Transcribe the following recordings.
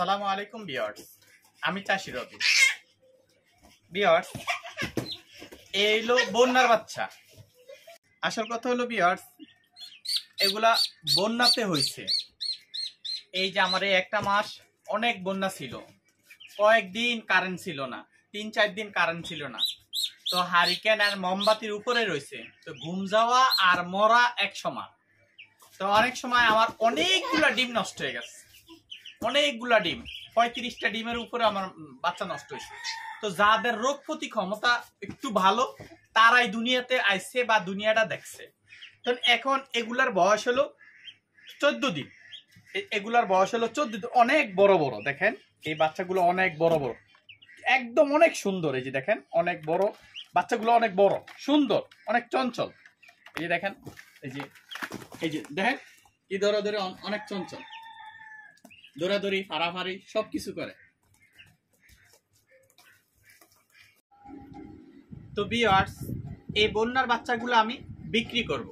আসসালামু আলাইকুম ভিউয়ার্স, আমি চাষি রবি। ভিউয়ার্স, এই হলো বন্যার বাচ্চা। আসল কথা হলো ভিউয়ার্স, এগুলা বন্যাতে হয়েছে। এই যে আমার এই একটা মাস অনেক বন্যা ছিল, কয়েকদিন কারেন্ট ছিল না, 3-4 দিন কারেন্ট ছিল না। তো হারিকেন আর মোমবাতির উপরে রয়েছে, তো ঘুম যাওয়া আর মরা এক সমান। তো অনেক সময় আমার অনেকগুলা ডিম নষ্ট হয়ে গেছে, অনেকগুলা ডিম, 35টা ডিমের উপরে আমার বাচ্চা নষ্ট হয়েছে। তো যাদের রোগ প্রতি ক্ষমতা একটু ভালো তারাই দুনিয়াতে আইছে বা দুনিয়াটা দেখছে। তো এখন এগুলার বয়স হলো 14 দিন। এগুলার বয়স হলো 14 দিন। অনেক বড় বড়, দেখেন এই বাচ্চাগুলো অনেক বড় বড়, একদম অনেক সুন্দর। এই যে দেখেন অনেক বড় বাচ্চাগুলো, অনেক বড় সুন্দর, অনেক চঞ্চল। এই যে দেখেন, এই যে দেখেন কি ধরে ধরে অনেক চঞ্চল, দৌড়াদৌড়ি ফাড়াফাড়ি সবকিছু করে। তো ভিউয়ার্স, এই বন্যার বাচ্চাগুলো আমি বিক্রি করব।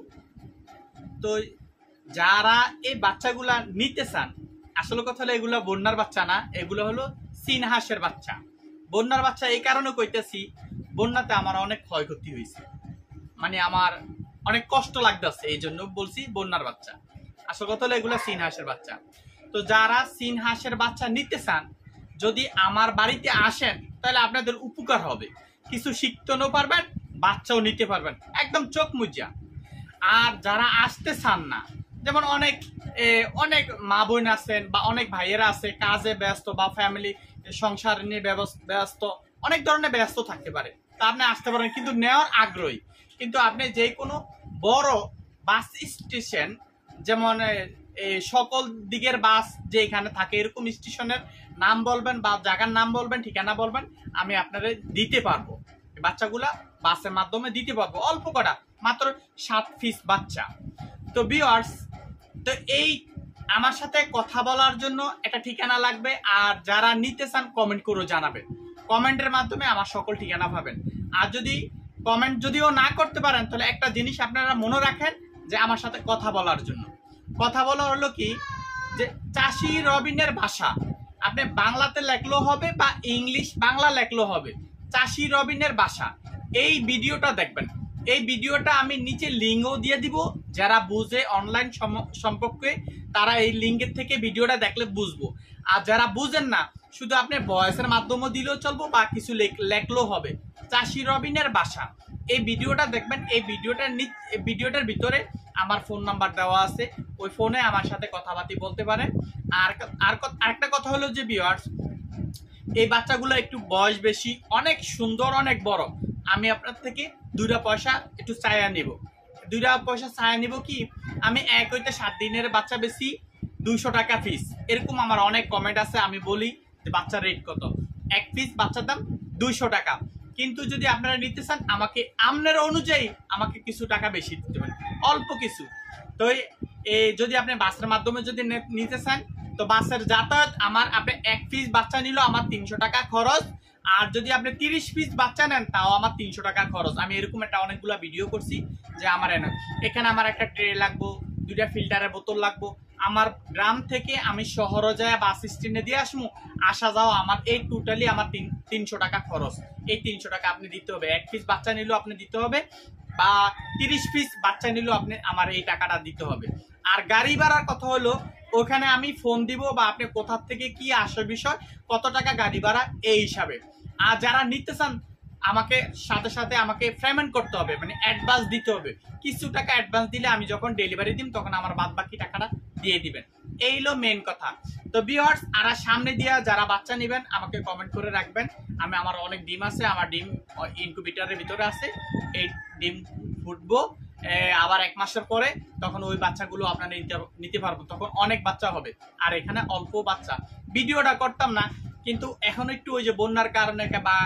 তো যারা এই বাচ্চাগুলা নিতে চান, আসলে কথা হলো এগুলো বন্যার বাচ্চা না, এগুলো হলো চীন হাঁসের বাচ্চা। বন্যার বাচ্চা এই কারণে কইতেছি, বন্যাতে আমার অনেক ক্ষয়ক্ষতি হয়েছে, মানে আমার অনেক কষ্ট লাগতেছে, এই জন্য বলছি বন্যার বাচ্চা। আসল কথা হলো এগুলো চীন হাঁসের বাচ্চা। তো যারা চীন হাঁসের বাচ্চা নিতে চান, যদি আমার বাড়িতে আসেন তাহলে আপনাদের উপকার হবে, কিছু শিখতেও পারবেন, বাচ্চাও নিতে পারবেন একদম চোখ মুজা। আর যারা আসতে চান না, যেমন অনেক অনেক মা বোন আছেন বা অনেক ভাইয়েরা আছে কাজে ব্যস্ত বা ফ্যামিলি সংসার নিয়ে ব্যস্ত, অনেক ধরনের ব্যস্ত থাকতে পারে, তা আপনি আসতে পারেন কিন্তু নেওয়ার আগ্রহী। কিন্তু আপনি যে কোনো বড় বাস স্টেশন, যেমন সকল দিকের বাস যে এখানে থাকে এরকম স্টেশনের নাম বলবেন বা জায়গার নাম বলবেন, ঠিকানা বলবেন, আমি আপনাদের দিতে পারবো। বাচ্চাগুলা বাসের মাধ্যমে দিতে পারবো, অল্প কটা, মাত্র 7 পিস বাচ্চা। তো ভিউয়ার্স, তো এই আমার সাথে কথা বলার জন্য একটা ঠিকানা লাগবে। আর যারা নিতে চান কমেন্ট করে জানাবেন, কমেন্টের মাধ্যমে আমার সকল ঠিকানা পাবেন। আর যদি কমেন্ট যদিও না করতে পারেন, তাহলে একটা জিনিস আপনারা মনে রাখেন, যে আমার সাথে কথা বলার জন্য, কথা বলা হলো কি, যে চাষি রবিনের ভাষা আপনি বাংলাতে লেখলেও হবে বা ইংলিশ বাংলা লেখলেও হবে, চাষি রবিনের ভাষা। এই ভিডিওটা দেখবেন, এই ভিডিওটা আমি নিচে লিঙ্কও দিয়ে দিব, যারা বুঝে অনলাইন সম্পর্কে তারা এই লিঙ্কের থেকে ভিডিওটা দেখলে বুঝবো। আর যারা বুঝেন না, শুধু আপনি ভয়েসের মাধ্যমে দিলেও চলবো বা কিছু লেখলেও হবে, চাষি রবিনের ভাষা। এই ভিডিওটা দেখবেন, এই ভিডিওটার ভিতরে আমার ফোন নাম্বার দেওয়া আছে, ওই ফোনে আমার সাথে কথাবার্তা বলতে পারেন। আর আরেকটা কথা হলো যে ভিউয়ার্স, এই বাচ্চাগুলো একটু বয়স বেশি, অনেক সুন্দর, অনেক বড়। আমি আপনার থেকে 2 পয়সা একটু চায়া নিব, 2 পয়সা চায়া নিব কি, আমি 1 হইতে 7 দিনের বাচ্চা বেশি 200 টাকা পিস, এরকম আমার অনেক কমেন্ট আছে। আমি বলি যে বাচ্চার রেট কত, 1 পিস বাচ্চার দাম 200 টাকা। কিন্তু যদি আপনারা নিতে চান, আমাকে আপনার অনুযায়ী আমাকে কিছু টাকা বেশি দিতে পারেন, অল্প কিছু। তো যদি আপনি বাসের মাধ্যমে যদি নিতে চান, তো বাসের যাতায়াত আমার, আপনি 1 পিস বাচ্চা নিল আমার 300 টাকা খরচ। আর যদি আপনি 30 পিস বাচ্চা নেন, তাও আমার 300 টাকা খরচ। আমি এরকম একটা অনেকগুলো ভিডিও করছি যে আমার এখানে আমার একটা ট্রে লাগবো, 2টা ফিল্টারের বোতল লাগবো। আমার গ্রাম থেকে আমি শহরে যায় বাস স্ট্যান্ডে দিয়ে আসবো, আসা যাওয়া আমার এই টোটালি আমার 300 টাকা খরচ। এই 300 টাকা আপনি দিতে হবে, 1 পিস বাচ্চা নিলেও আপনি দিতে হবে, বা 30 পিস বাচ্চা নিলেও আপনি আমার এই টাকাটা দিতে হবে। আর গাড়ি ভাড়ার কথা হলো, ওখানে আমি ফোন দিব বা আপনি কোথা থেকে কি আসে বিষয়, কত টাকা গাড়ি ভাড়া এই হিসাবে। আর যারা নিতে চান, আমাকে সাথে সাথে আমাকে পেমেন্ট করতে হবে, মানে অ্যাডভান্স দিতে হবে। কিছু টাকা অ্যাডভান্স দিলে আমি যখন ডেলিভারি দিম তখন আমার বাদ বাকি টাকাটা দিয়ে দিবেন। এই হলো মেন কথা। তো ভিউয়ার্স, আর সামনে দিয়া যারা বাচ্চা নেবেন আমাকে কমেন্ট করে রাখবেন। আমার অনেক ডিম আছে, আমার ডিম ইনকিউবেটরের ভিতরে আছে, এই ডিম ফুটবো আবার 1 মাসের পরে, তখন ওই বাচ্চাগুলো আপনারা নিতে পারবো, তখন অনেক বাচ্চা হবে। আর এখানে অল্প বাচ্চা, ভিডিওটা করতাম না, কিন্তু এখন একটু ওই যে বন্যার কারণে বা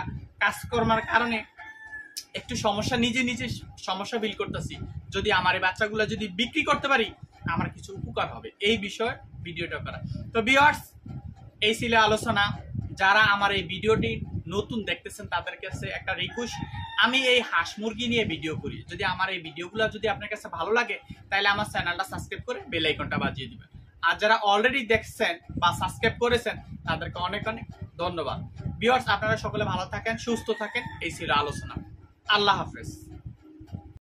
কাজকর্মের কারণে একটু সমস্যা, নিজে সমস্যা ফিল করতেছি। যদি আমার এই বাচ্চাগুলো যদি বিক্রি করতে পারি, আমার কিছু উপকার হবে, এই বিষয়ে ভিডিওটা করা। তো ভিউয়ার্স, এই ছিল আলোচনা। যারা আমার এই ভিডিওটি নতুন দেখতেছেন তাদের কাছে একটা রিকোয়েস্ট, আমি এই হাঁস মুরগি নিয়ে ভিডিও করি, যদি আমার এই ভিডিওগুলো যদি আপনার কাছে ভালো লাগে, তাহলে আমার চ্যানেলটা সাবস্ক্রাইব করে বেল আইকনটা বাজিয়ে দিবেন। আর যারা অলরেডি দেখছেন বা সাবস্ক্রাইব করেছেন তাদেরকে অনেক অনেক ধন্যবাদ। ভিউয়ার্স, আপনারা সকলে ভালো থাকেন, সুস্থ থাকেন। এই ছিল আলোচনা। আল্লাহ হাফেজ।